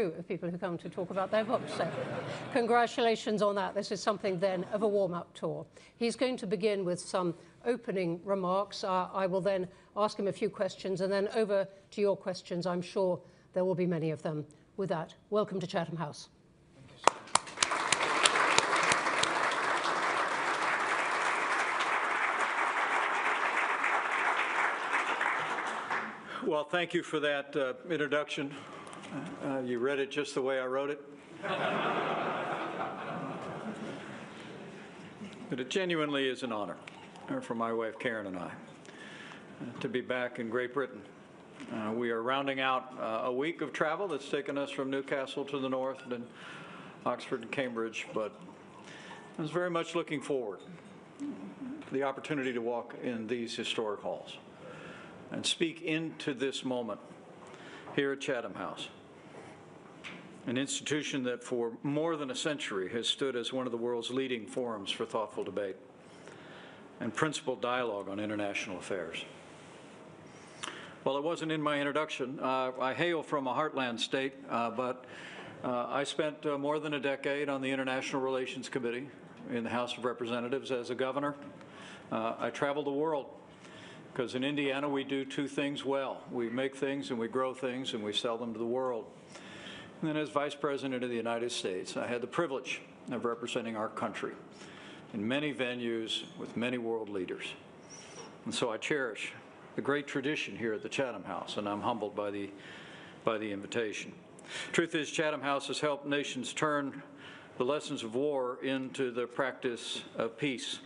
crew of people who come to talk about their books. So congratulations on that. This is something then of a warm-up tour. He's going to begin with some opening remarks. I will then ask him a few questions, and then over to your questions. I'm sure there will be many of them. With that, welcome to Chatham House. Well, thank you for that introduction. You read it just the way I wrote it. But it genuinely is an honor for my wife Karen and I to be back in Great Britain. We are rounding out a week of travel that's taken us from Newcastle to the north and then Oxford and Cambridge, but I was very much looking forward to the opportunity to walk in these historic halls and speak into this moment here at Chatham House, an institution that for more than a century has stood as one of the world's leading forums for thoughtful debate and principled dialogue on international affairs. Well, it wasn't in my introduction. I hail from a heartland state, but I spent more than a decade on the International Relations Committee in the House of Representatives as a governor. I traveled the world, because in Indiana we do two things well. We make things and we grow things and we sell them to the world. And then as Vice President of the United States, I had the privilege of representing our country in many venues with many world leaders. And so I cherish the great tradition here at the Chatham House, and I'm humbled by the invitation. Truth is, Chatham House has helped nations turn the lessons of war into the practice of peace.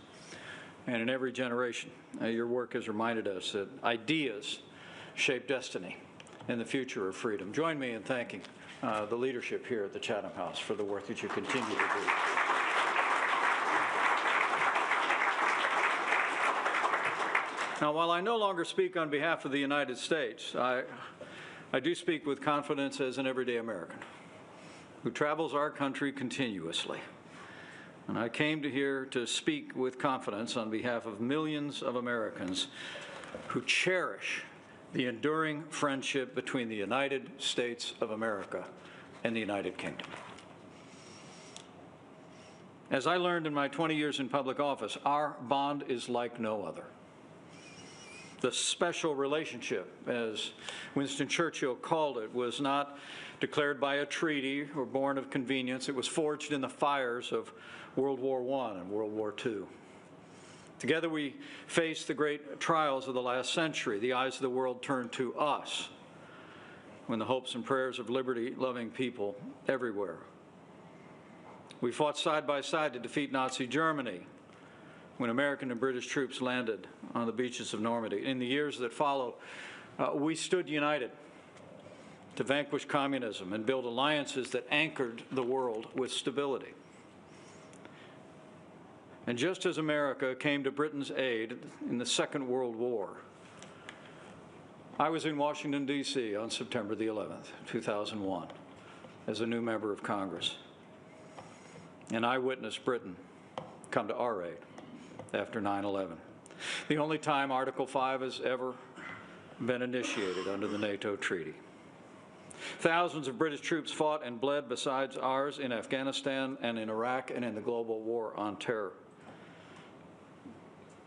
And in every generation, your work has reminded us that ideas shape destiny and the future of freedom. Join me in thanking the leadership here at the Chatham House for the work that you continue to do. Now, while I no longer speak on behalf of the United States, I do speak with confidence as an everyday American who travels our country continuously. And I came here to speak with confidence on behalf of millions of Americans who cherish the enduring friendship between the United States of America and the United Kingdom. As I learned in my 20 years in public office, our bond is like no other. The special relationship, as Winston Churchill called it, was not declared by a treaty or born of convenience. It was forged in the fires of World War I and World War II. Together we faced the great trials of the last century. The eyes of the world turned to us when the hopes and prayers of liberty-loving people everywhere. We fought side by side to defeat Nazi Germany when American and British troops landed on the beaches of Normandy. In the years that followed, we stood united to vanquish communism and build alliances that anchored the world with stability. And just as America came to Britain's aid in the Second World War, I was in Washington, D.C. on September the 11th, 2001, as a new member of Congress. And I witnessed Britain come to our aid after 9/11. The only time Article 5 has ever been initiated under the NATO treaty. Thousands of British troops fought and bled besides ours in Afghanistan and in Iraq and in the global war on terror.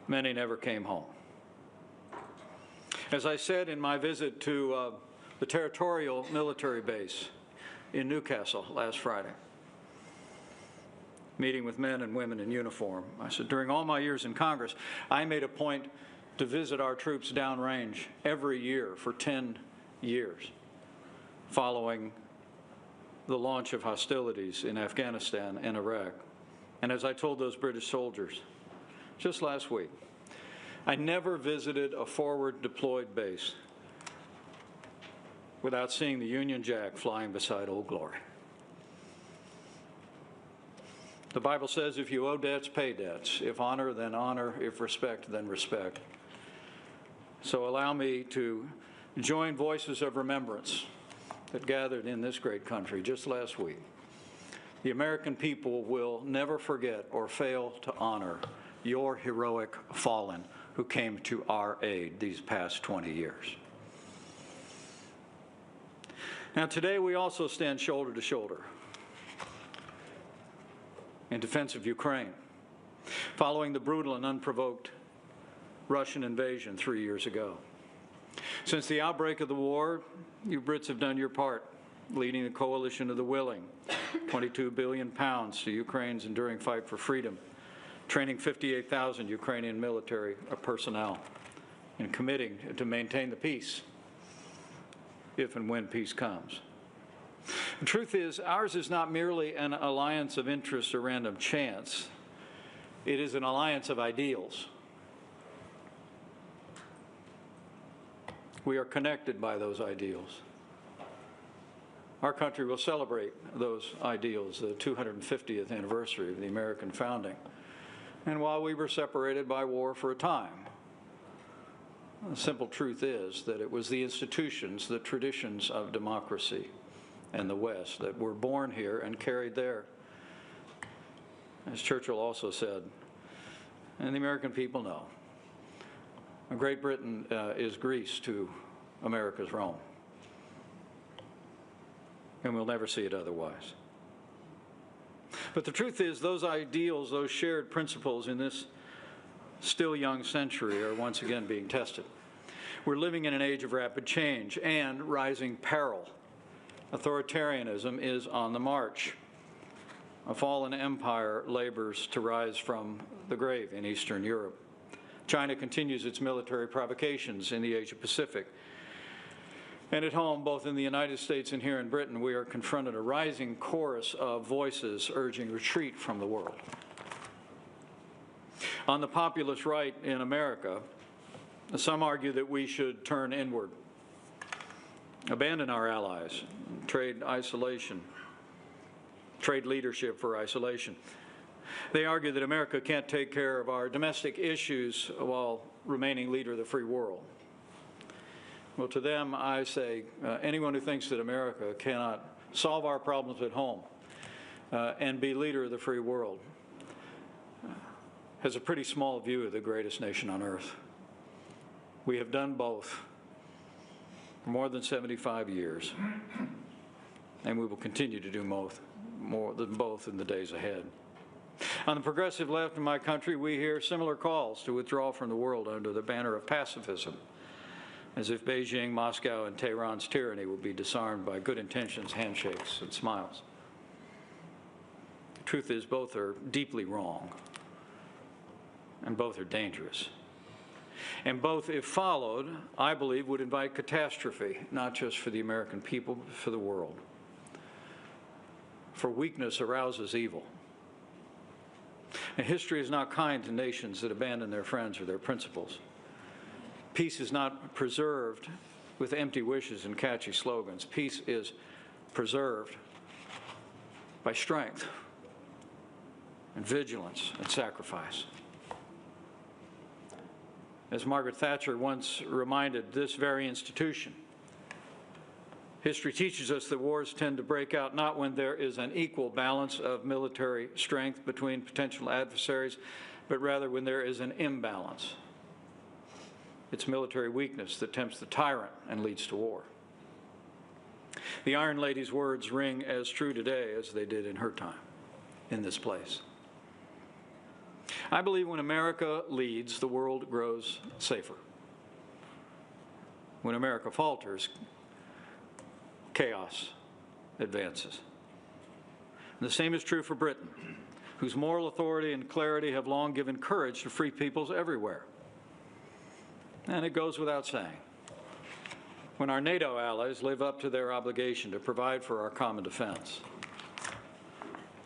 Many never came home. As I said in my visit to the territorial military base in Newcastle last Friday, meeting with men and women in uniform, I said, during all my years in Congress, I made a point to visit our troops downrange every year for 10 years, following the launch of hostilities in Afghanistan and Iraq. And as I told those British soldiers just last week, I never visited a forward deployed base without seeing the Union Jack flying beside Old Glory. The Bible says if you owe debts, pay debts. If honor, then honor. If respect, then respect. So allow me to join voices of remembrance that gathered in this great country just last week. The American people will never forget or fail to honor your heroic fallen who came to our aid these past 20 years. Now, today we also stand shoulder to shoulder in defense of Ukraine, following the brutal and unprovoked Russian invasion 3 years ago. Since the outbreak of the war, you Brits have done your part, leading the coalition of the willing, £22 billion to Ukraine's enduring fight for freedom, training 58,000 Ukrainian military personnel, and committing to maintain the peace if and when peace comes. The truth is, ours is not merely an alliance of interest or random chance. It is an alliance of ideals. We are connected by those ideals. Our country will celebrate those ideals, the 250th anniversary of the American founding. And while we were separated by war for a time, the simple truth is that it was the institutions, the traditions of democracy and the West that were born here and carried there. As Churchill also said, and the American people know, Great Britain is Greece to America's Rome, and we'll never see it otherwise. But the truth is, those ideals, those shared principles in this still young century are once again being tested. We're living in an age of rapid change and rising peril. Authoritarianism is on the march. A fallen empire labors to rise from the grave in Eastern Europe. China continues its military provocations in the Asia-Pacific. And at home, both in the United States and here in Britain, we are confronted a rising chorus of voices urging retreat from the world. On the populist right in America, some argue that we should turn inward, abandon our allies, trade leadership for isolation. They argue that America can't take care of our domestic issues while remaining leader of the free world. Well, to them, I say, anyone who thinks that America cannot solve our problems at home and be leader of the free world has a pretty small view of the greatest nation on earth. We have done both for more than 75 years, and we will continue to do more than both in the days ahead. On the progressive left in my country, we hear similar calls to withdraw from the world under the banner of pacifism, as if Beijing, Moscow, and Tehran's tyranny will be disarmed by good intentions, handshakes, and smiles. The truth is, both are deeply wrong, and both are dangerous. And both, if followed, I believe, would invite catastrophe, not just for the American people, but for the world. For weakness arouses evil. And history is not kind to nations that abandon their friends or their principles. Peace is not preserved with empty wishes and catchy slogans. Peace is preserved by strength and vigilance and sacrifice. As Margaret Thatcher once reminded this very institution, history teaches us that wars tend to break out not when there is an equal balance of military strength between potential adversaries, but rather when there is an imbalance. It's military weakness that tempts the tyrant and leads to war. The Iron Lady's words ring as true today as they did in her time, in this place. I believe when America leads, the world grows safer. When America falters, chaos advances. And the same is true for Britain, whose moral authority and clarity have long given courage to free peoples everywhere. And it goes without saying, when our NATO allies live up to their obligation to provide for our common defense,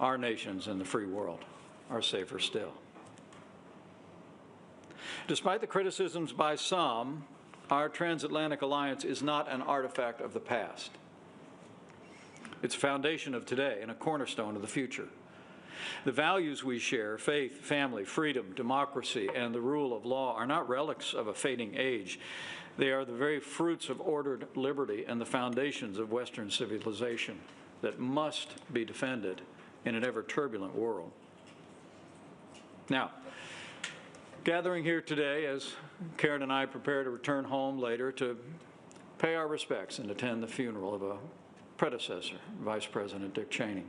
our nations and the free world are safer still. Despite the criticisms by some, our transatlantic alliance is not an artifact of the past. It's a foundation of today and a cornerstone of the future. The values we share, faith, family, freedom, democracy, and the rule of law, are not relics of a fading age. They are the very fruits of ordered liberty and the foundations of Western civilization that must be defended in an ever-turbulent world. Now, gathering here today as Karen and I prepare to return home later to pay our respects and attend the funeral of a predecessor, Vice President Dick Cheney.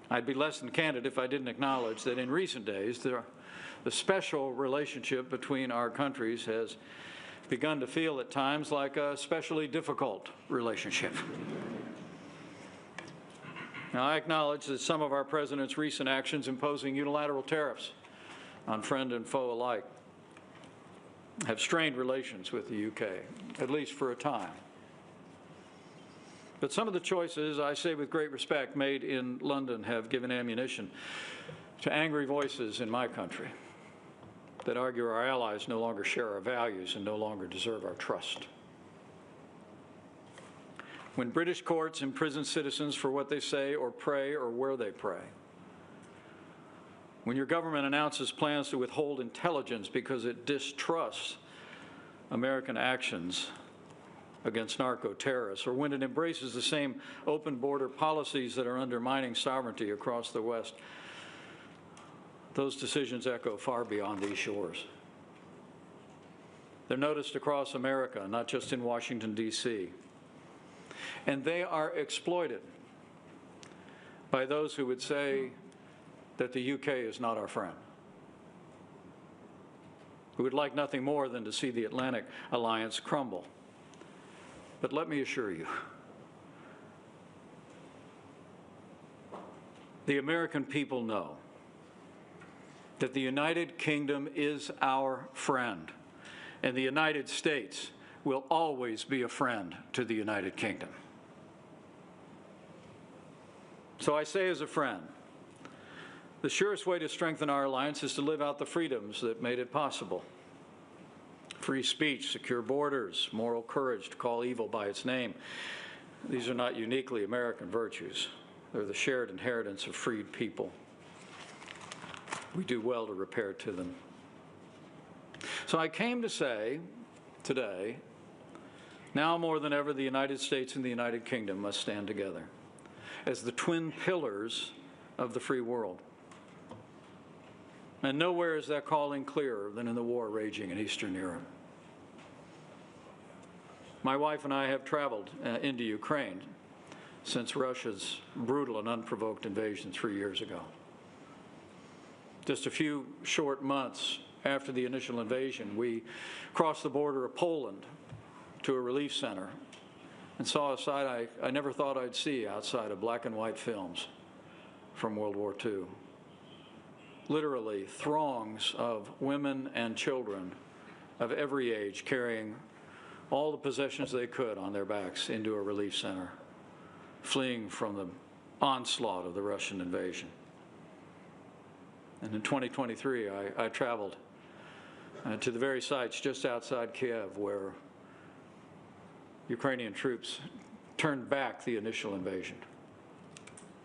I'd be less than candid if I didn't acknowledge that in recent days, the special relationship between our countries has begun to feel at times like a especially difficult relationship. Now, I acknowledge that some of our president's recent actions imposing unilateral tariffs on friend and foe alike have strained relations with the UK, at least for a time. But some of the choices, I say with great respect, made in London have given ammunition to angry voices in my country that argue our allies no longer share our values and no longer deserve our trust. When British courts imprison citizens for what they say or pray or where they pray, when your government announces plans to withhold intelligence because it distrusts American actions against narco-terrorists, or when it embraces the same open border policies that are undermining sovereignty across the West, those decisions echo far beyond these shores. They're noticed across America, not just in Washington, D.C. And they are exploited by those who would say that the UK is not our friend, who would like nothing more than to see the Atlantic alliance crumble. But let me assure you, the American people know that the United Kingdom is our friend, and the United States will always be a friend to the United Kingdom. So I say as a friend, the surest way to strengthen our alliance is to live out the freedoms that made it possible. Free speech, secure borders, moral courage to call evil by its name. These are not uniquely American virtues. They're the shared inheritance of freed people. We do well to repair to them. So I came to say today, now more than ever, the United States and the United Kingdom must stand together as the twin pillars of the free world. And nowhere is that calling clearer than in the war raging in Eastern Europe. My wife and I have traveled into Ukraine since Russia's brutal and unprovoked invasion 3 years ago. Just a few short months after the initial invasion, we crossed the border of Poland to a relief center and saw a sight I never thought I'd see outside of black and white films from World War II. Literally throngs of women and children of every age carrying all the possessions they could on their backs into a relief center, fleeing from the onslaught of the Russian invasion. And in 2023, I traveled to the very sites just outside Kiev where Ukrainian troops turned back the initial invasion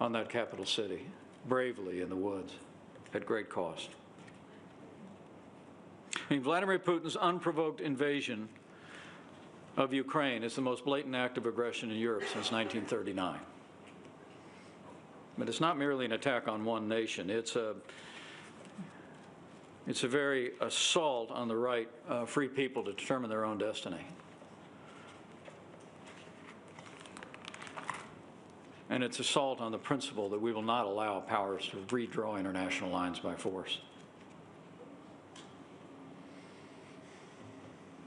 on that capital city, bravely in the woods, at great cost. I mean, Vladimir Putin's unprovoked invasion of Ukraine is the most blatant act of aggression in Europe since 1939. But it's not merely an attack on one nation. It's a very assault on the right of free people to determine their own destiny. And it's assault on the principle that we will not allow powers to redraw international lines by force.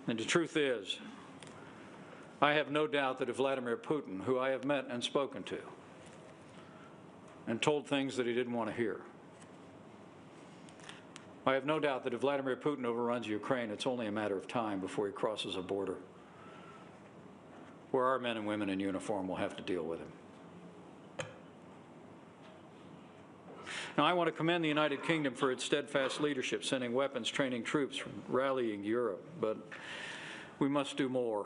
And the truth is, I have no doubt that if Vladimir Putin, who I have met and spoken to, and told things that he didn't want to hear, I have no doubt that if Vladimir Putin overruns Ukraine, it's only a matter of time before he crosses a border where our men and women in uniform will have to deal with him. Now, I want to commend the United Kingdom for its steadfast leadership, sending weapons, training troops, rallying Europe, but we must do more.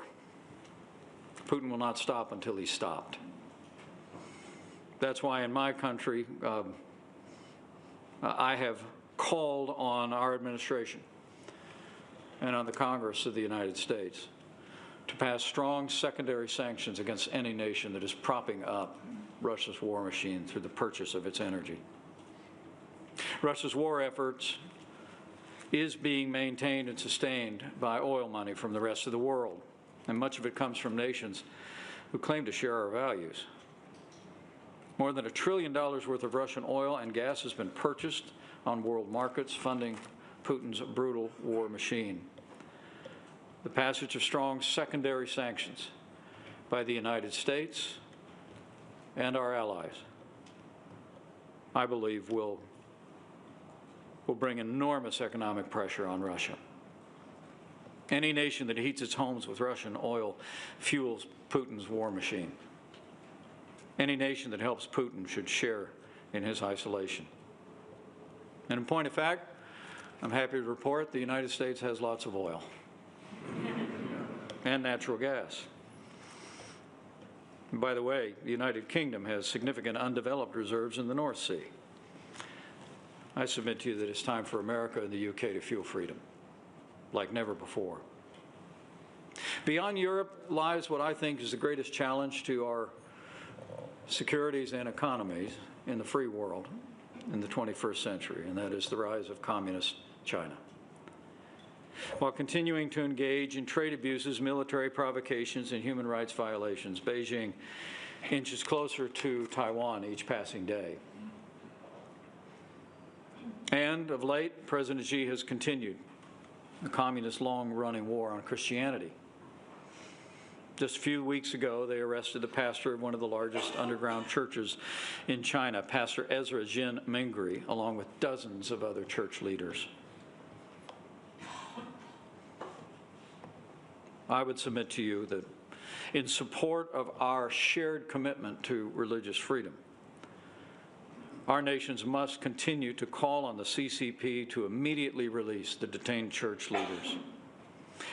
Putin will not stop until he's stopped. That's why in my country, I have called on our administration and on the Congress of the United States to pass strong secondary sanctions against any nation that is propping up Russia's war machine through the purchase of its energy. Russia's war efforts is being maintained and sustained by oil money from the rest of the world, and much of it comes from nations who claim to share our values. More than $1 trillion worth of Russian oil and gas has been purchased on world markets, funding Putin's brutal war machine. The passage of strong secondary sanctions by the United States and our allies, I believe, will bring enormous economic pressure on Russia. Any nation that heats its homes with Russian oil fuels Putin's war machine. Any nation that helps Putin should share in his isolation. And in point of fact, I'm happy to report the United States has lots of oil and natural gas. And by the way, the United Kingdom has significant undeveloped reserves in the North Sea. I submit to you that it's time for America and the UK to fuel freedom like never before. Beyond Europe lies what I think is the greatest challenge to our securities and economies in the free world in the 21st century, and that is the rise of communist China. While continuing to engage in trade abuses, military provocations, and human rights violations, Beijing inches closer to Taiwan each passing day. And of late, President Xi has continued the communist long-running war on Christianity. Just a few weeks ago, they arrested the pastor of one of the largest underground churches in China, Pastor Ezra Jin Mingri, along with dozens of other church leaders. I would submit to you that in support of our shared commitment to religious freedom, our nations must continue to call on the CCP to immediately release the detained church leaders.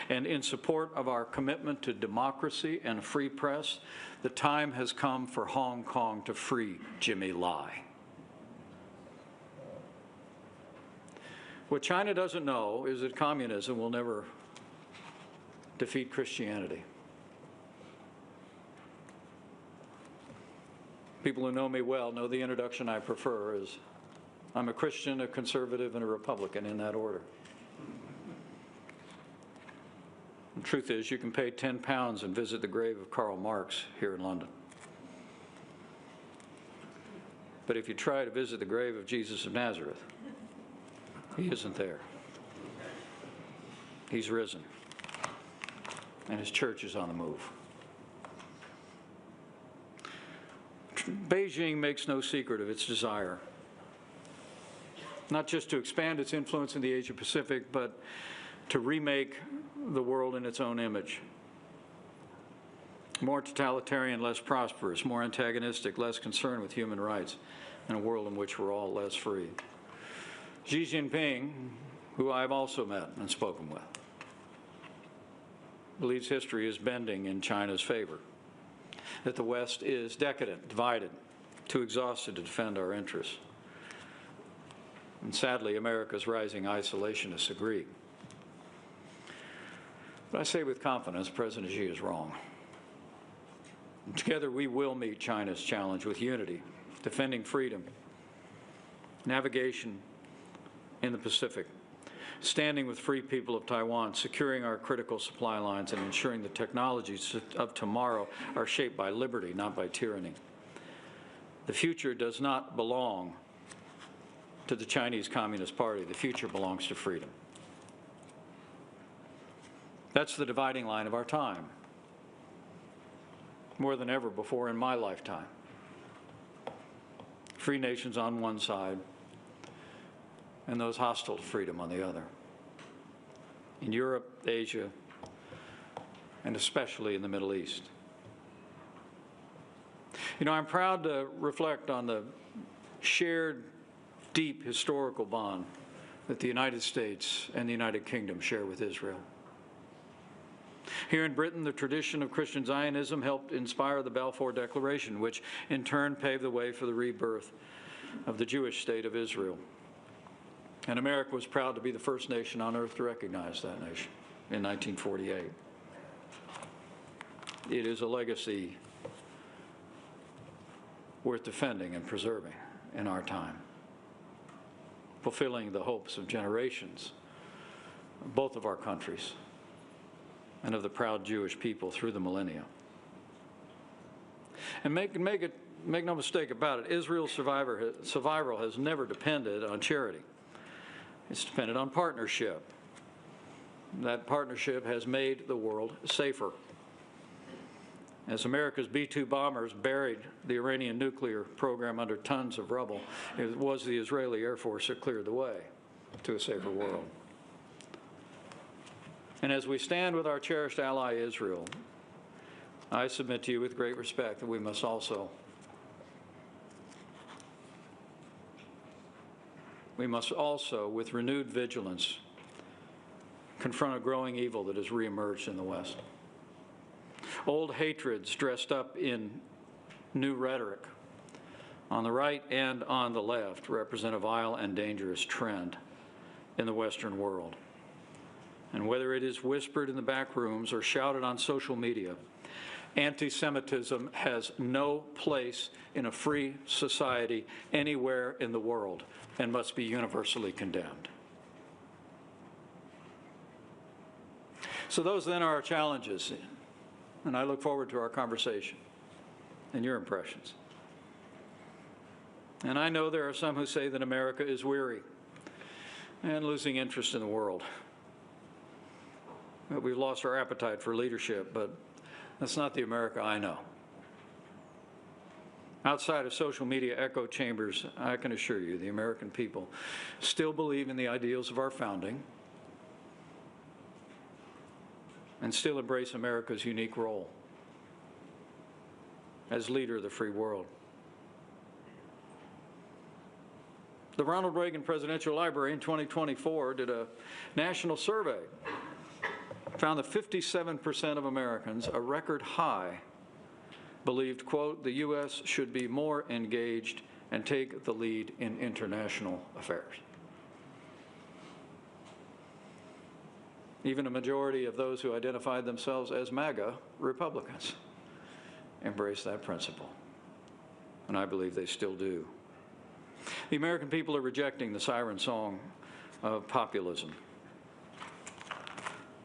And in support of our commitment to democracy and a free press, the time has come for Hong Kong to free Jimmy Lai. What China doesn't know is that communism will never defeat Christianity. People who know me well know the introduction I prefer is, I'm a Christian, a conservative, and a Republican, in that order. The truth is, you can pay £10 and visit the grave of Karl Marx here in London. But if you try to visit the grave of Jesus of Nazareth, he isn't there. He's risen, and his church is on the move. Beijing makes no secret of its desire, not just to expand its influence in the Asia-Pacific, but to remake the world in its own image. More totalitarian, less prosperous, more antagonistic, less concerned with human rights, in a world in which we're all less free. Xi Jinping, who I've also met and spoken with, believes history is bending in China's favor, that the West is decadent, divided, too exhausted to defend our interests. And sadly, America's rising isolationists agree. But I say with confidence, President Xi is wrong. And together we will meet China's challenge with unity, defending freedom, navigation in the Pacific, standing with free people of Taiwan, securing our critical supply lines, and ensuring the technologies of tomorrow are shaped by liberty, not by tyranny. The future does not belong to the Chinese Communist Party. The future belongs to freedom. That's the dividing line of our time, more than ever before in my lifetime. Free nations on one side, and those hostile to freedom on the other. In Europe, Asia, and especially in the Middle East. You know, I'm proud to reflect on the shared, deep historical bond that the United States and the United Kingdom share with Israel. Here in Britain, the tradition of Christian Zionism helped inspire the Balfour Declaration, which in turn paved the way for the rebirth of the Jewish state of Israel. And America was proud to be the first nation on earth to recognize that nation in 1948. It is a legacy worth defending and preserving in our time, fulfilling the hopes of generations, both of our countries, and of the proud Jewish people through the millennia. And make no mistake about it, Israel's survival has never depended on charity. It's depended on partnership. That partnership has made the world safer. As America's B-2 bombers buried the Iranian nuclear program under tons of rubble, it was the Israeli Air Force that cleared the way to a safer world. And as we stand with our cherished ally Israel, I submit to you with great respect that we must also with renewed vigilance, confront a growing evil that has reemerged in the West. Old hatreds dressed up in new rhetoric on the right and on the left represent a vile and dangerous trend in the Western world. And whether it is whispered in the back rooms or shouted on social media, anti-Semitism has no place in a free society anywhere in the world and must be universally condemned. So those then are our challenges, and I look forward to our conversation and your impressions. And I know there are some who say that America is weary and losing interest in the world. That we've lost our appetite for leadership, but that's not the America I know. Outside of social media echo chambers, I can assure you the American people still believe in the ideals of our founding and still embrace America's unique role as leader of the free world. The Ronald Reagan Presidential Library in 2024 did a national survey, found that 57% of Americans, a record high, believed, quote, the U.S. should be more engaged and take the lead in international affairs. Even a majority of those who identified themselves as MAGA Republicans embraced that principle, and I believe they still do. The American people are rejecting the siren song of populism,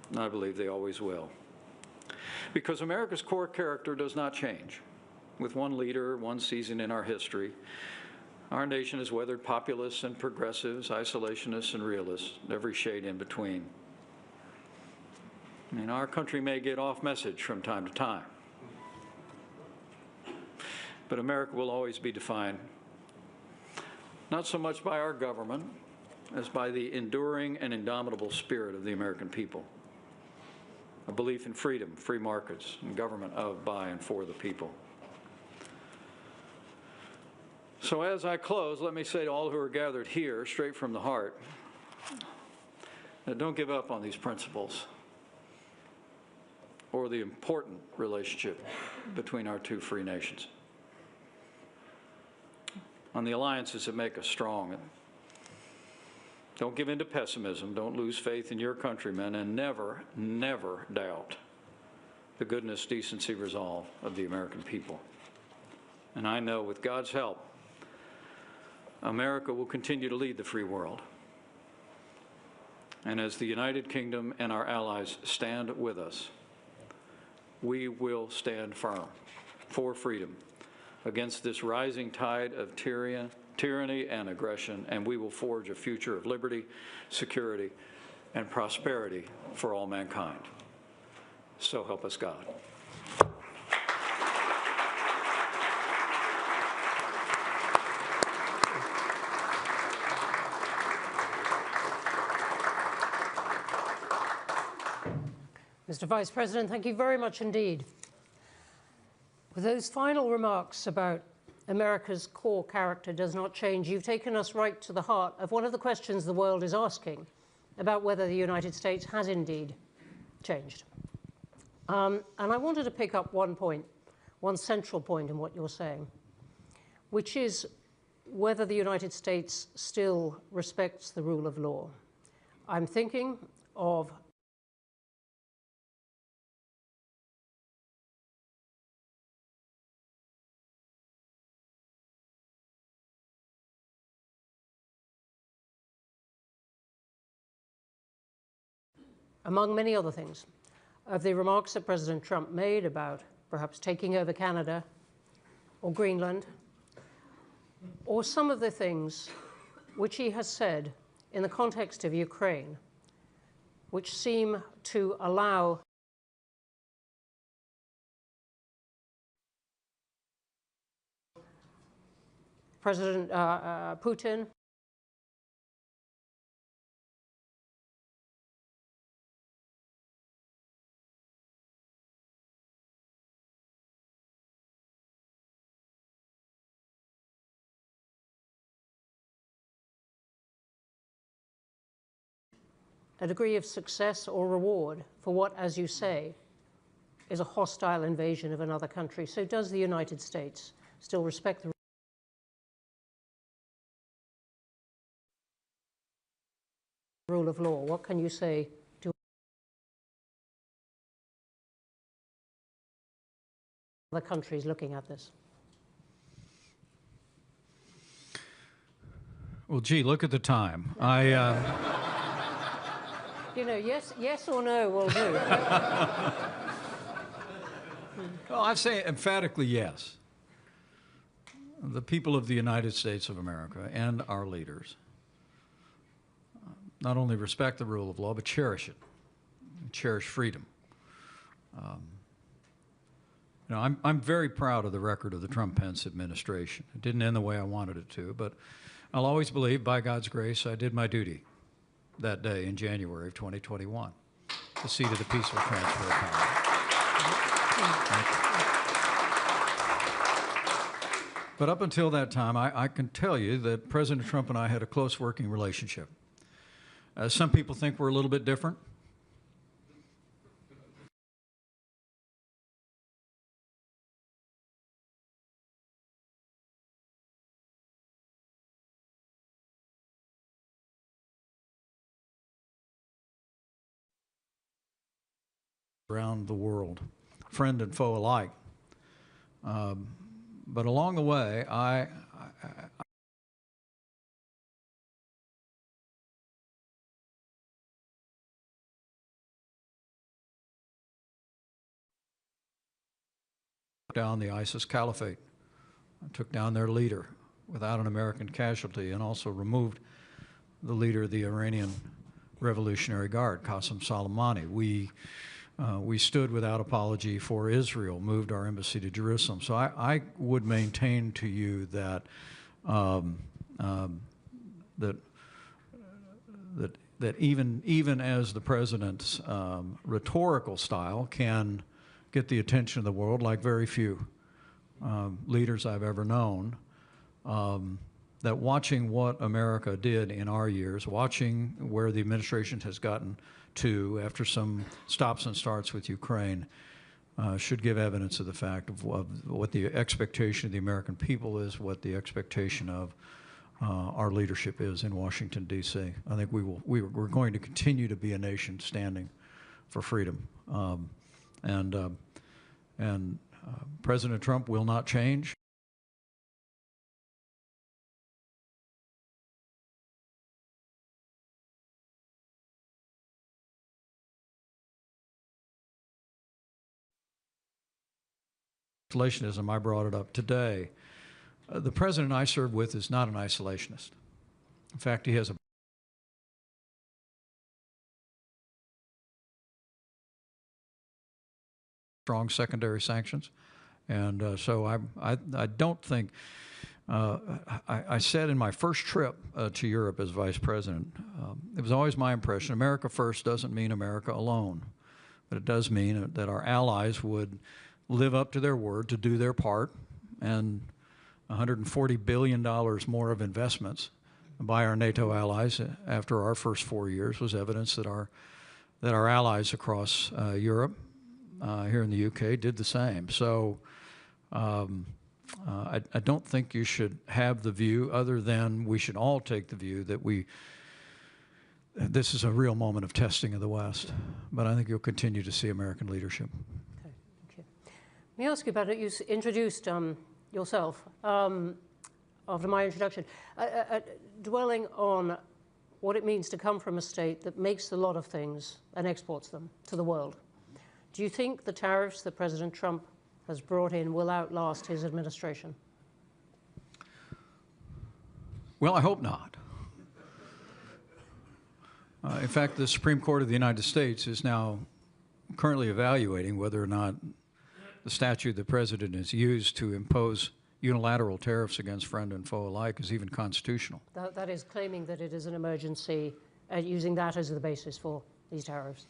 and I believe they always will. Because America's core character does not change. With one leader, one season in our history, our nation has weathered populists and progressives, isolationists and realists, every shade in between. I mean, our country may get off message from time to time, but America will always be defined not so much by our government as by the enduring and indomitable spirit of the American people. A belief in freedom, free markets, and government of, by, and for the people. So as I close, let me say to all who are gathered here, straight from the heart, that don't give up on these principles or the important relationship between our two free nations, on the alliances that make us strong. Don't give in to pessimism. Don't lose faith in your countrymen, and never, never doubt the goodness, decency, resolve of the American people. And I know with God's help, America will continue to lead the free world. And as the United Kingdom and our allies stand with us, we will stand firm for freedom against this rising tide of tyranny and aggression, and we will forge a future of liberty, security, and prosperity for all mankind. So help us God. Mr. Vice President, thank you very much indeed. With those final remarks about America's core character does not change, you've taken us right to the heart of one of the questions the world is asking about whether the United States has indeed changed. And I wanted to pick up one point, one central point in what you're saying, which is whether the United States still respects the rule of law. I'm thinking of among many other things, of the remarks that President Trump made about perhaps taking over Canada or Greenland, or some of the things which he has said in the context of Ukraine, which seem to allow President Putin a degree of success or reward for what, as you say, is a hostile invasion of another country. So does the United States still respect the rule of law? What can you say to other countries looking at this? Well, gee, look at the time. You know, yes or no will do. Well, I say emphatically yes. The people of the United States of America and our leaders not only respect the rule of law, but cherish it, cherish freedom. You know, I'm very proud of the record of the Trump-Pence administration. It didn't end the way I wanted it to, but I'll always believe, by God's grace, I did my duty that day in January of 2021 to see to the peaceful transfer of power. But up until that time, I can tell you that President Trump and I had a close working relationship. Some people think we're a little bit different. Around the world, friend and foe alike. But along the way, I took down the ISIS caliphate. I took down their leader without an American casualty, and also removed the leader of the Iranian Revolutionary Guard, Qasem Soleimani. We stood without apology for Israel, moved our embassy to Jerusalem. So I would maintain to you that that even as the president's rhetorical style can get the attention of the world, like very few leaders I've ever known, that watching what America did in our years, watching where the administration has gotten to after some stops and starts with Ukraine, should give evidence of the fact of what the expectation of the American people is, what the expectation of our leadership is in Washington, D.C. I think we're going to continue to be a nation standing for freedom. President Trump will not change. Isolationism, I brought it up today. The president I serve with is not an isolationist. In fact, he has a strong secondary sanctions. And so I don't think, I said in my first trip to Europe as vice president, it was always my impression, America first doesn't mean America alone, but it does mean that our allies would live up to their word to do their part, and $140 billion more of investments by our NATO allies after our first 4 years was evidence that our allies across Europe, here in the UK, did the same. So I don't think you should have the view, other than we should all take the view that this is a real moment of testing of the West. But I think you'll continue to see American leadership. Okay, thank you. Let me ask you about it. You introduced yourself after my introduction, dwelling on what it means to come from a state that makes a lot of things and exports them to the world. Do you think the tariffs that President Trump has brought in will outlast his administration? Well, I hope not. In fact, the Supreme Court of the United States is now currently evaluating whether or not the statute the president has used to impose unilateral tariffs against friend and foe alike is even constitutional. That is claiming that it is an emergency, using that as the basis for these tariffs.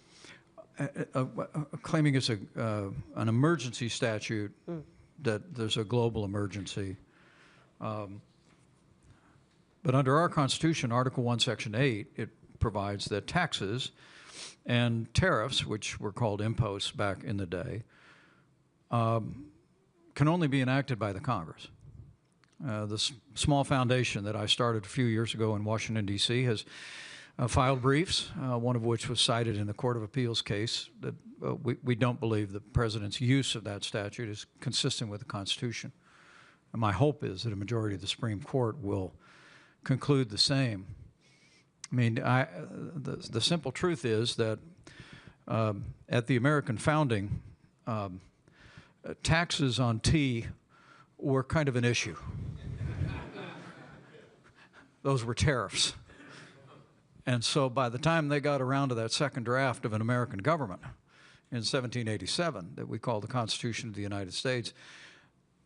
Claiming it's an emergency statute, that there's a global emergency. But under our Constitution, Article 1, Section 8, it provides that taxes and tariffs, which were called imposts back in the day, can only be enacted by the Congress. The small foundation that I started a few years ago in Washington, D.C. has filed briefs, one of which was cited in the Court of Appeals case, that we don't believe the president's use of that statute is consistent with the Constitution. And my hope is that a majority of the Supreme Court will conclude the same. I mean, the simple truth is that at the American founding, taxes on tea were kind of an issue. Those were tariffs. And so by the time they got around to that second draft of an American government in 1787 that we call the Constitution of the United States,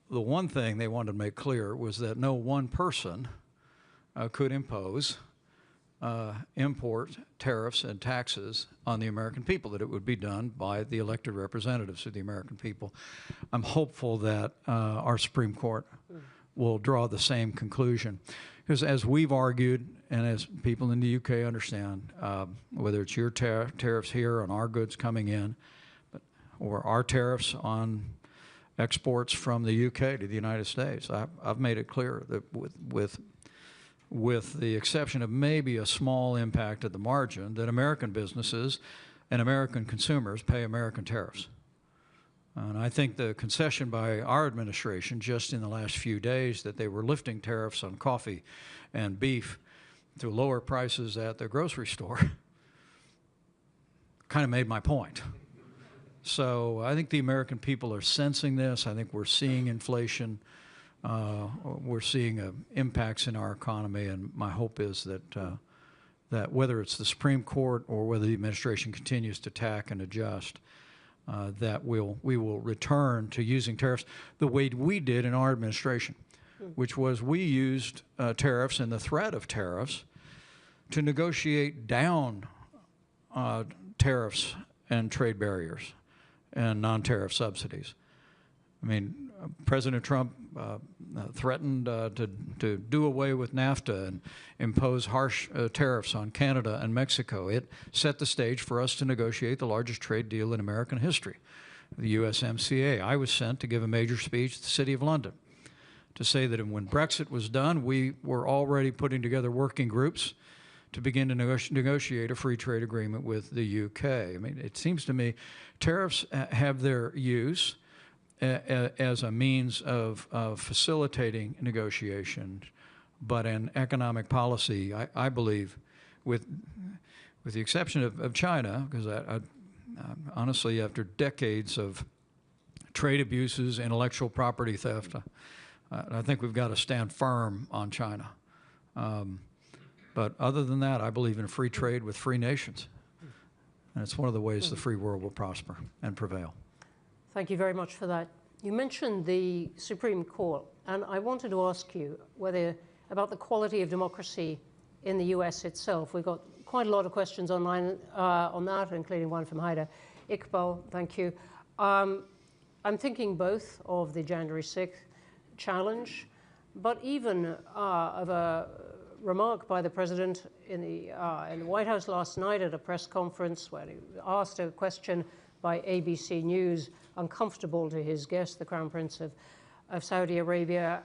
the one thing they wanted to make clear was that no one person could impose import tariffs and taxes on the American people, that it would be done by the elected representatives of the American people. I'm hopeful that our Supreme Court will draw the same conclusion. Because as we've argued, and as people in the UK understand, whether it's your tariffs here on our goods coming in, or our tariffs on exports from the UK to the United States, I've made it clear that with the exception of maybe a small impact at the margin, that American businesses and American consumers pay American tariffs. And I think the concession by our administration just in the last few days that they were lifting tariffs on coffee and beef to lower prices at the grocery store kind of made my point. So I think the American people are sensing this. I think we're seeing inflation. We're seeing impacts in our economy, and my hope is that whether it's the Supreme Court or whether the administration continues to tack and adjust, that we will return to using tariffs the way we did in our administration, which was we used tariffs and the threat of tariffs to negotiate down tariffs and trade barriers and non-tariff subsidies. I mean, President Trump threatened to do away with NAFTA and impose harsh tariffs on Canada and Mexico. It set the stage for us to negotiate the largest trade deal in American history, the USMCA. I was sent to give a major speech at the City of London to say that when Brexit was done, we were already putting together working groups to begin to negotiate a free trade agreement with the UK. I mean, it seems to me tariffs have their use as a means of facilitating negotiation, but in economic policy, I believe, with the exception of China, because honestly, after decades of trade abuses, intellectual property theft, I think we've got to stand firm on China. But other than that, I believe in free trade with free nations. And it's one of the ways the free world will prosper and prevail. Thank you very much for that. You mentioned the Supreme Court, and I wanted to ask you about the quality of democracy in the US itself. We've got quite a lot of questions online on that, including one from Haida. Iqbal, thank you. I'm thinking both of the January 6th challenge, but even of a remark by the president in the White House last night at a press conference where he asked a question by ABC News, uncomfortable to his guest, the Crown Prince of Saudi Arabia,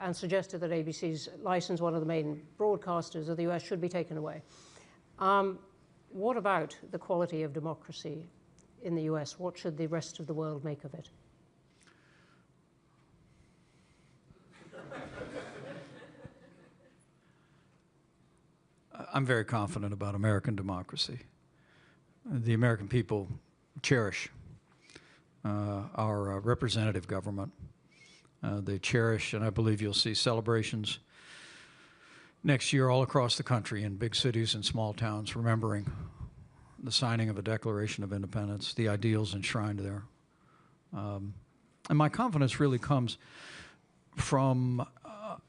and suggested that ABC's license, one of the main broadcasters of the US, should be taken away. What about the quality of democracy in the US? What should the rest of the world make of it? I'm very confident about American democracy. The American people cherish our representative government. They cherish, and I believe you'll see celebrations next year all across the country in big cities and small towns, remembering the signing of a Declaration of Independence, the ideals enshrined there. And my confidence really comes from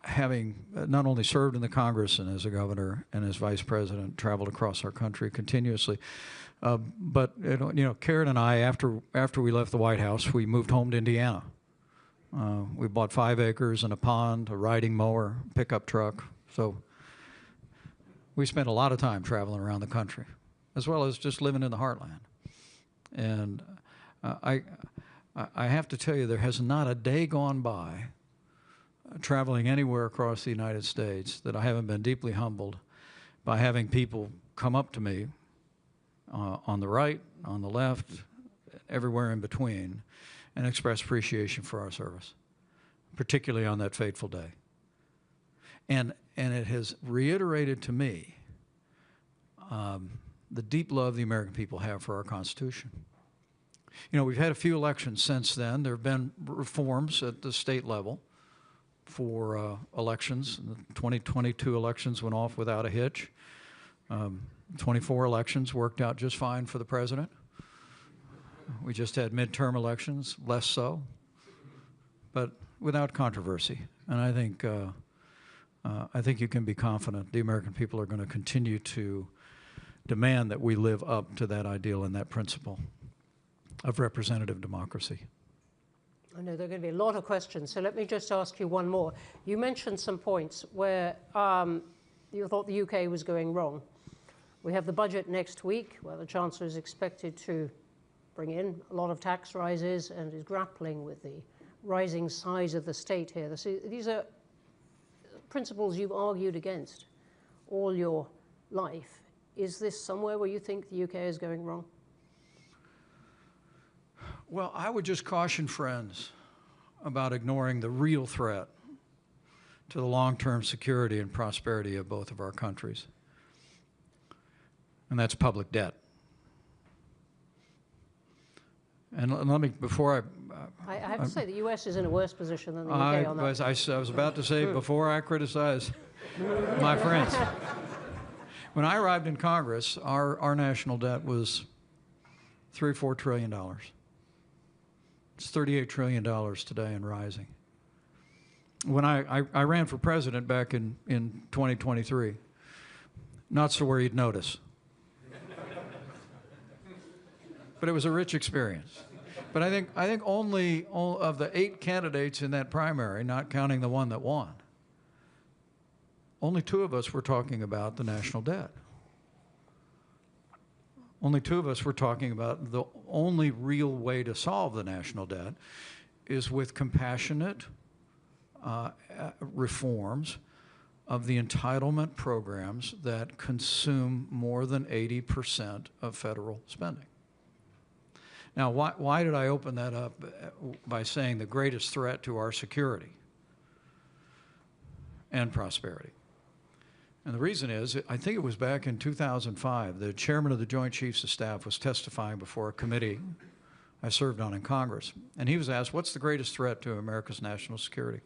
having not only served in the Congress and as a governor and as vice president, traveled across our country continuously, but Karen and I, after we left the White House, we moved home to Indiana. We bought 5 acres and a pond, a riding mower, pickup truck. So we spent a lot of time traveling around the country, as well as just living in the heartland. And I have to tell you, there has not a day gone by traveling anywhere across the United States that I haven't been deeply humbled by having people come up to me on the right, on the left, everywhere in between, and express appreciation for our service, particularly on that fateful day. And it has reiterated to me the deep love the American people have for our Constitution. You know, we've had a few elections since then. There have been reforms at the state level for elections. The 2022 elections went off without a hitch. 24 elections worked out just fine for the president. We just had midterm elections, less so, but without controversy. And I think you can be confident the American people are going to continue to demand that we live up to that ideal and that principle of representative democracy. I know there are going to be a lot of questions, so let me just ask you one more. You mentioned some points where you thought the UK was going wrong. We have the budget next week, where the Chancellor is expected to bring in a lot of tax rises and is grappling with the rising size of the state here. These are principles you've argued against all your life. Is this somewhere where you think the UK is going wrong? Well, I would just caution friends about ignoring the real threat to the long-term security and prosperity of both of our countries, and that's public debt. And let me, before I have to say the U.S. is in a worse position than the UK on that. I was about to say, before I criticize my friends, when I arrived in Congress, our national debt was $3 or $4 trillion. It's $38 trillion today and rising. When I ran for president back in 2023, not so where you'd notice. But it was a rich experience. But I think only of the 8 candidates in that primary, not counting the one that won, only 2 of us were talking about the national debt. Only 2 of us were talking about the only real way to solve the national debt is with compassionate reforms of the entitlement programs that consume more than 80% of federal spending. Now, why did I open that up by saying the greatest threat to our security and prosperity? And the reason is, I think it was back in 2005, the chairman of the Joint Chiefs of Staff was testifying before a committee I served on in Congress, and he was asked, what's the greatest threat to America's national security?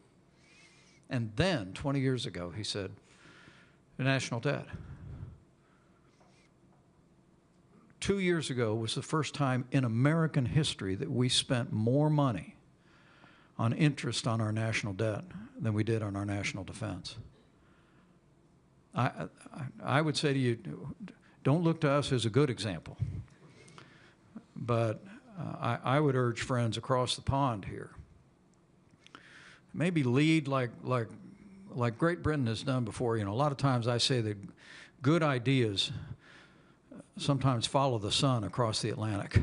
And then, 20 years ago, he said, the national debt. 2 years ago was the first time in American history that we spent more money on interest on our national debt than we did on our national defense. I would say to you, don't look to us as a good example, but I would urge friends across the pond here, maybe lead like Great Britain has done before. You know, a lot of times I say that good ideas sometimes follow the sun across the Atlantic.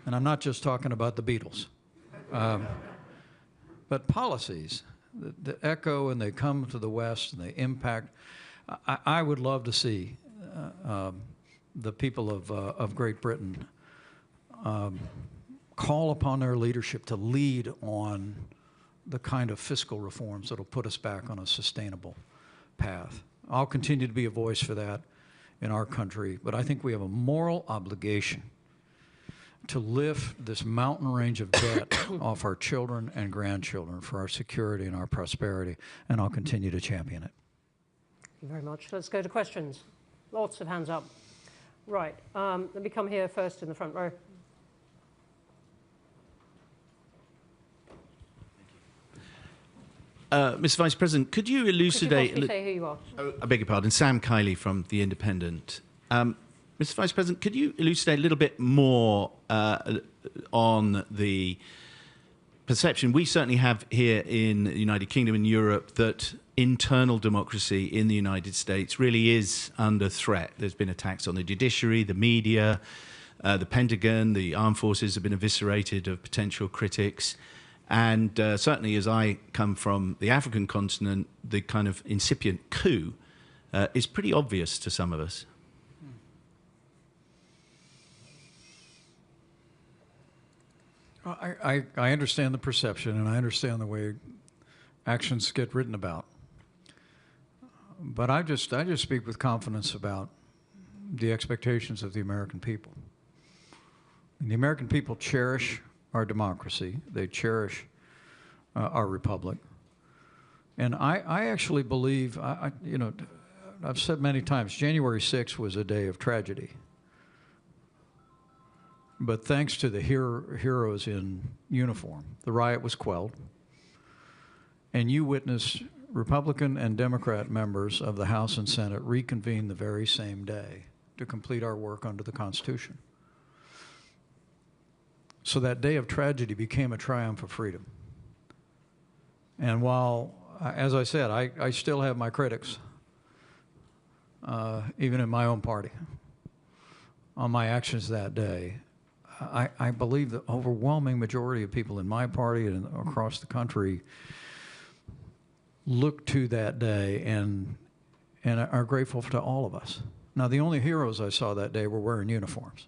And I'm not just talking about the Beatles. But policies that echo and they come to the West and they impact. I would love to see the people of Great Britain call upon their leadership to lead on the kind of fiscal reforms that will put us back on a sustainable path. I'll continue to be a voice for that in our country, but I think we have a moral obligation to lift this mountain range of debt off our children and grandchildren for our security and our prosperity, and I'll continue to champion it. Thank you very much. Let's go to questions. Lots of hands up. Right, let me come here first in the front row. Mr. Vice President, could you elucidate... Could you possibly say who you are? Oh, I beg your pardon. Sam Kiley from The Independent. Mr. Vice President, could you elucidate a little bit more on the perception we certainly have here in the United Kingdom and Europe that internal democracy in the United States really is under threat? There's been attacks on the judiciary, the media, the Pentagon, the armed forces have been eviscerated of potential critics. And certainly as I come from the African continent, the kind of incipient coup is pretty obvious to some of us. I understand the perception, and I understand the way actions get written about. But I just speak with confidence about the expectations of the American people. And the American people cherish our democracy. They cherish our republic. And I actually believe, you know, I've said many times, January 6th was a day of tragedy. But thanks to the heroes in uniform, the riot was quelled. And you witnessed Republican and Democrat members of the House and Senate reconvene the very same day to complete our work under the Constitution. So that day of tragedy became a triumph of freedom. And while, as I said, I still have my critics, even in my own party, on my actions that day, I believe the overwhelming majority of people in my party and across the country look to that day and are grateful to all of us. Now, the only heroes I saw that day were wearing uniforms.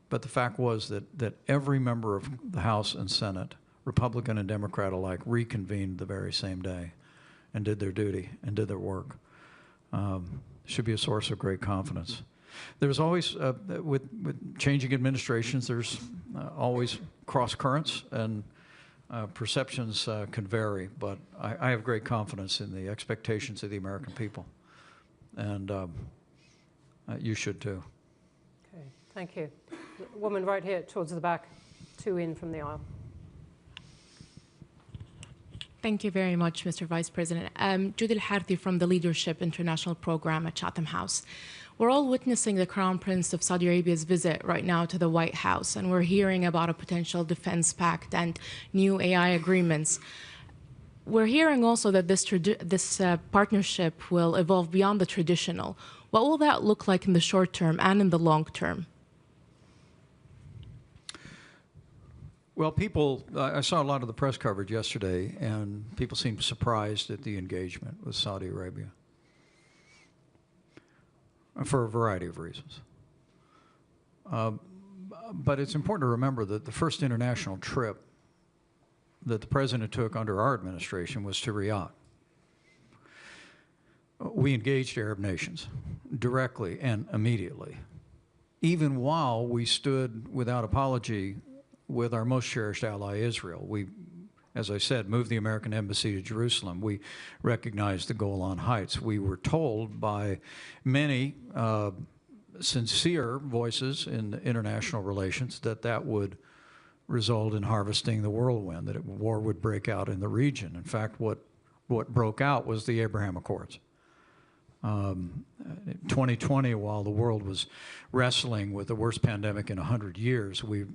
But the fact was that every member of the House and Senate, Republican and Democrat alike, reconvened the very same day and did their duty and did their work. Should be a source of great confidence. There's always, with changing administrations, there's always cross currents, and perceptions can vary, but I have great confidence in the expectations of the American people, and you should too. Okay, thank you. The woman right here towards the back, two in from the aisle. Thank you very much, Mr. Vice President. Judy Al-Harthi from the Leadership International Program at Chatham House. We're all witnessing the Crown Prince of Saudi Arabia's visit right now to the White House, and we're hearing about a potential defense pact and new AI agreements. We're hearing also that this partnership will evolve beyond the traditional. What will that look like in the short term and in the long term? Well, I saw a lot of the press coverage yesterday, and people seemed surprised at the engagement with Saudi Arabia for a variety of reasons. But it's important to remember that the first international trip that the president took under our administration was to Riyadh. We engaged Arab nations directly and immediately, even while we stood without apology with our most cherished ally, Israel. We, as I said, moved the American embassy to Jerusalem. We recognized the Golan Heights. We were told by many sincere voices in international relations that that would result in harvesting the whirlwind, that war would break out in the region. In fact, what broke out was the Abraham Accords. 2020, while the world was wrestling with the worst pandemic in 100 years, we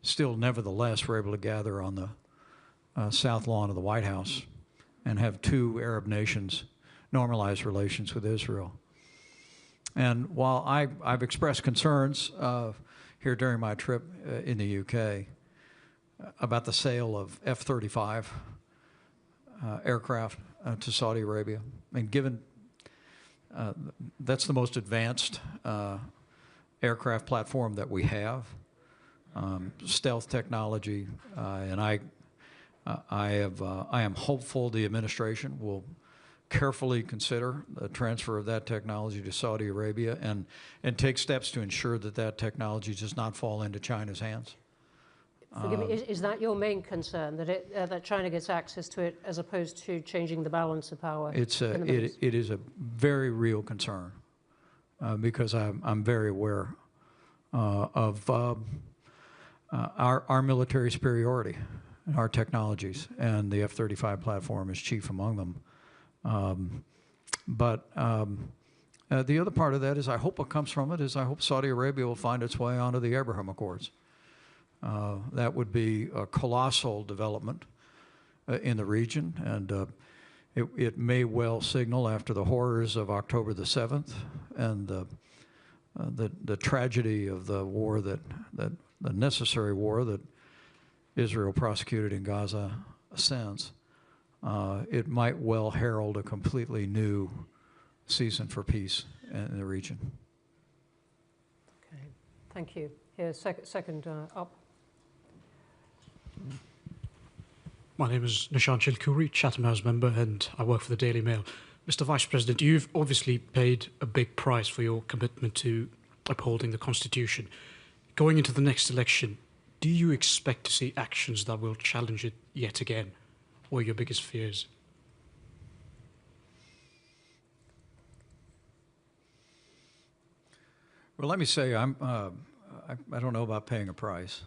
still nevertheless were able to gather on the south lawn of the White House and have two Arab nations normalize relations with Israel. And while I've expressed concerns here during my trip in the UK about the sale of F-35 aircraft to Saudi Arabia, and given that's the most advanced aircraft platform that we have, stealth technology, and I am hopeful the administration will carefully consider the transfer of that technology to Saudi Arabia and take steps to ensure that that technology does not fall into China's hands. Forgive me, is that your main concern, that China gets access to it as opposed to changing the balance of power? It it is a very real concern because I'm very aware of our military superiority and our technologies, and the F-35 platform is chief among them. But the other part of that is I hope what comes from it is I hope Saudi Arabia will find its way onto the Abraham Accords. That would be a colossal development in the region, and it may well signal, after the horrors of October the 7th and the tragedy of the war the necessary war that Israel prosecuted in Gaza since, it might well herald a completely new season for peace in the region. Okay, thank you. Here, second up. My name is Nishan Chilkuri, Chatham House member, and I work for the Daily Mail. Mr. Vice President, you've obviously paid a big price for your commitment to upholding the Constitution. Going into the next election, do you expect to see actions that will challenge it yet again? What are your biggest fears? Well, let me say I don't know about paying a price.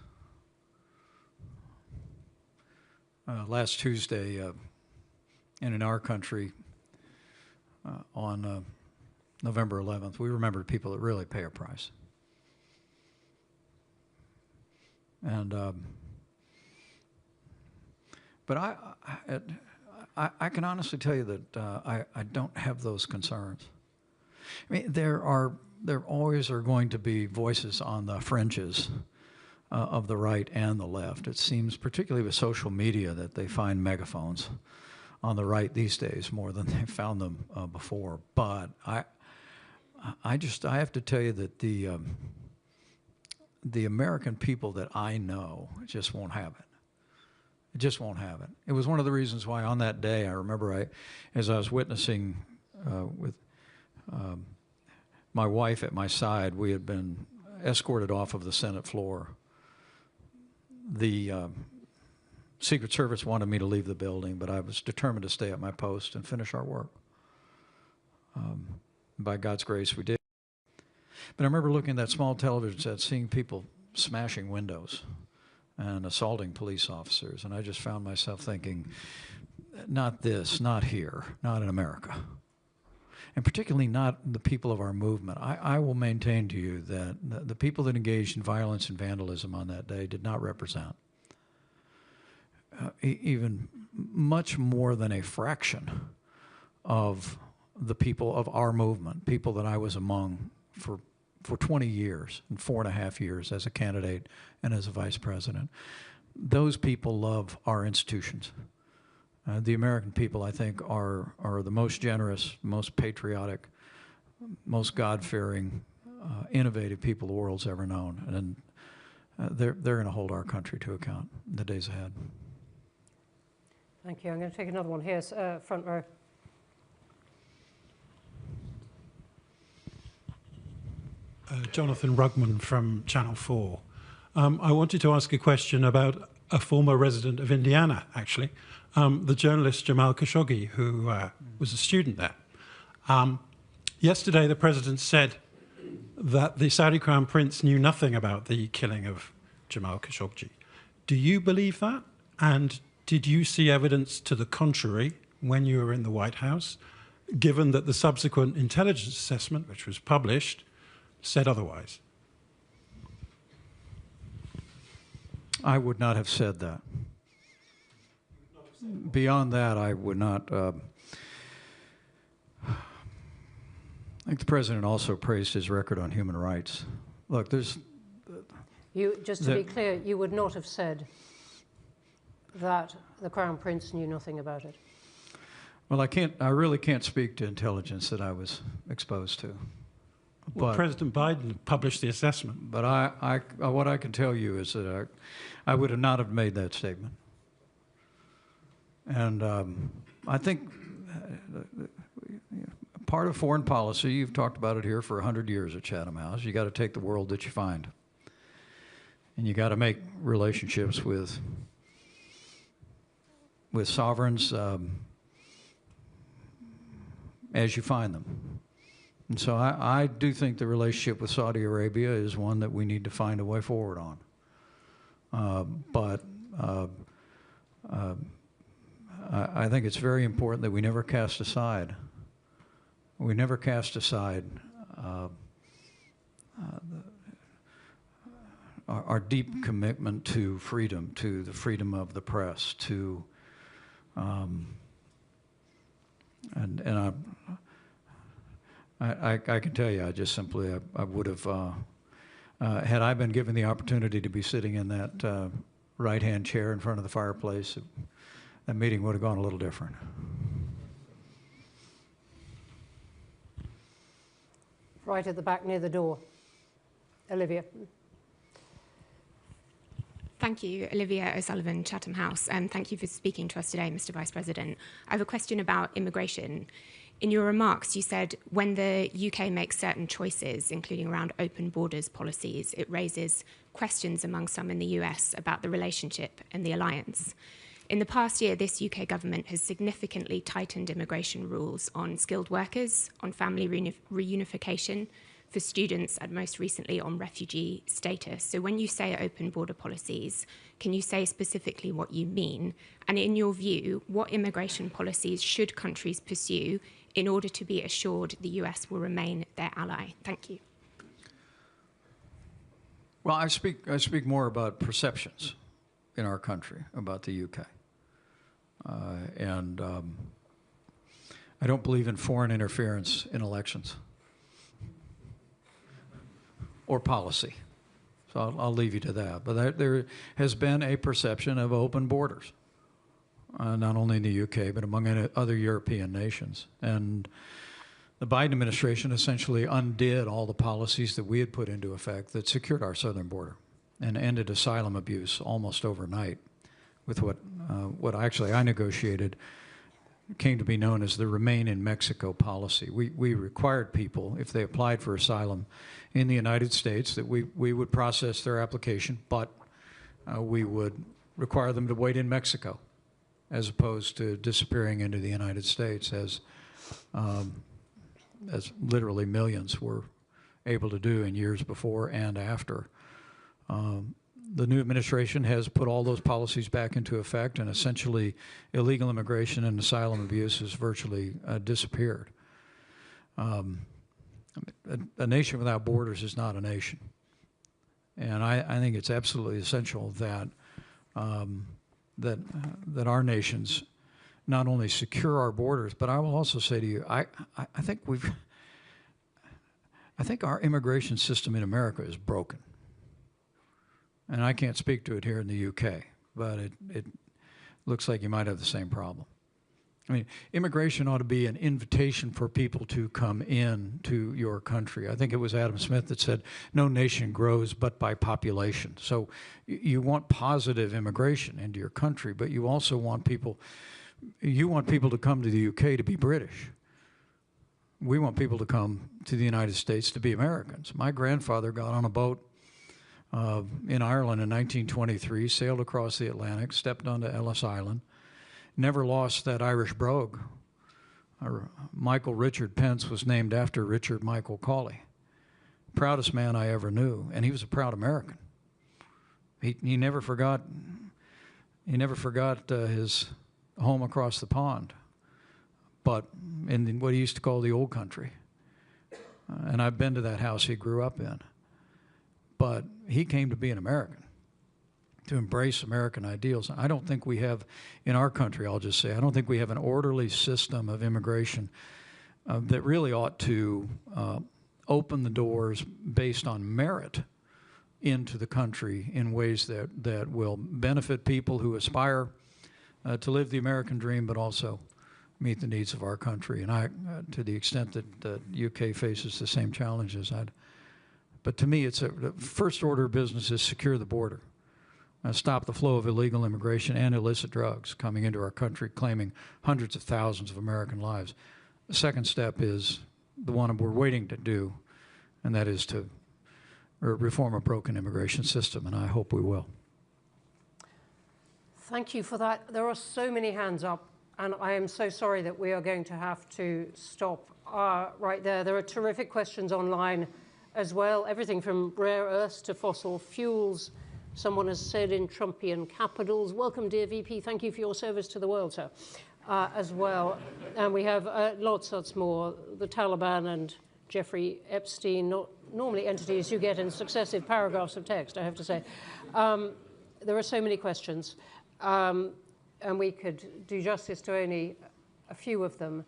Last Tuesday, and in our country, on November 11th, we remembered people that really pay a price. And but I can honestly tell you that I don't have those concerns. I mean, there always are going to be voices on the fringes of the right and the left. It seems, particularly with social media, that they find megaphones on the right these days more than they found them before. But I have to tell you that the American people that I know just won't have it. It just won't have it. It was one of the reasons why on that day, I remember as I was witnessing with my wife at my side, we had been escorted off of the Senate floor. The Secret Service wanted me to leave the building, but I was determined to stay at my post and finish our work. By God's grace, we did. But I remember looking at that small television set, seeing people smashing windows and assaulting police officers, and I just found myself thinking, not this, not here, not in America. And particularly not the people of our movement. I will maintain to you that the people that engaged in violence and vandalism on that day did not represent even much more than a fraction of the people of our movement, people that I was among for 20 years and 4.5 years as a candidate and as a vice president. Those people love our institutions. The American people, I think, are the most generous, most patriotic, most God-fearing, innovative people the world's ever known, and they're going to hold our country to account in the days ahead. Thank you. I'm going to take another one here, front row. Jonathan Rugman from Channel 4. I wanted to ask a question about a former resident of Indiana, actually, the journalist Jamal Khashoggi, who was a student there. Yesterday, the president said that the Saudi Crown Prince knew nothing about the killing of Jamal Khashoggi. Do you believe that? And did you see evidence to the contrary when you were in the White House, given that the subsequent intelligence assessment, which was published, said otherwise? I would not have said that. Beyond that, I would not. I think the president also praised his record on human rights. Look, there's. Just to be clear, you would not have said that the Crown Prince knew nothing about it. Well, I really can't speak to intelligence that I was exposed to. Well, President Biden published the assessment. But what I can tell you is that I would not have made that statement. And I think part of foreign policy, you've talked about it here for 100 years at Chatham House, you got to take the world that you find. And you got to make relationships with sovereigns as you find them. And so I do think the relationship with Saudi Arabia is one that we need to find a way forward on. I think it's very important that we never cast aside. We never cast aside our deep commitment to freedom, to the freedom of the press, to and I can tell you, I just simply I would have had I been given the opportunity to be sitting in that right-hand chair in front of the fireplace, that meeting would have gone a little different. Right at the back near the door. Olivia. Thank you, Olivia O'Sullivan, Chatham House, and thank you for speaking to us today, Mr. Vice President. I have a question about immigration. In your remarks, you said when the UK makes certain choices, including around open borders policies, it raises questions among some in the US about the relationship and the alliance. In the past year, this UK government has significantly tightened immigration rules on skilled workers, on family reunification, for students, and most recently on refugee status. So when you say open border policies, can you say specifically what you mean? And in your view, what immigration policies should countries pursue in order to be assured the US will remain their ally? Thank you. Well, I speak more about perceptions in our country about the UK. And I don't believe in foreign interference in elections or policy. So I'll leave you to that. But there has been a perception of open borders, not only in the UK, but among other European nations. And the Biden administration essentially undid all the policies that we had put into effect that secured our southern border and ended asylum abuse almost overnight with what actually I negotiated came to be known as the Remain in Mexico policy. We required people, if they applied for asylum in the United States, that we would process their application, but we would require them to wait in Mexico as opposed to disappearing into the United States as literally millions were able to do in years before and after. The new administration has put all those policies back into effect, and essentially illegal immigration and asylum abuse has virtually disappeared. A nation without borders is not a nation. And I think it's absolutely essential that, that our nations not only secure our borders, but I will also say to you, I think our immigration system in America is broken. And I can't speak to it here in the UK, but it looks like you might have the same problem. I mean, immigration ought to be an invitation for people to come in to your country. I think it was Adam Smith that said, no nation grows but by population. So you want positive immigration into your country, but you also want people, to come to the UK to be British. We want people to come to the United States to be Americans. My grandfather got on a boat in Ireland in 1923, sailed across the Atlantic, stepped onto Ellis Island, never lost that Irish brogue. Michael Richard Pence was named after Richard Michael Cawley. Proudest man I ever knew, and he was a proud American. He never forgot his home across the pond, but in what he used to call the old country. And I've been to that house he grew up in. But he came to be an American, to embrace American ideals. I don't think we have, in our country, I'll just say, I don't think we have an orderly system of immigration that really ought to open the doors based on merit into the country in ways that will benefit people who aspire to live the American dream, but also meet the needs of our country. And to the extent that the UK faces the same challenges, but to me, the first order of business is secure the border, stop the flow of illegal immigration and illicit drugs coming into our country, claiming hundreds of thousands of American lives. The second step is the one we're waiting to do, and that is to reform a broken immigration system, and I hope we will. Thank you for that. There are so many hands up, and I am so sorry that we are going to have to stop right there. There are terrific questions online as well, everything from rare earths to fossil fuels. Someone has said in Trumpian capitals, welcome, dear VP, thank you for your service to the world, sir, as well. And we have lots more. The Taliban and Jeffrey Epstein, not normally entities you get in successive paragraphs of text, I have to say. There are so many questions, and we could do justice to only a few of them.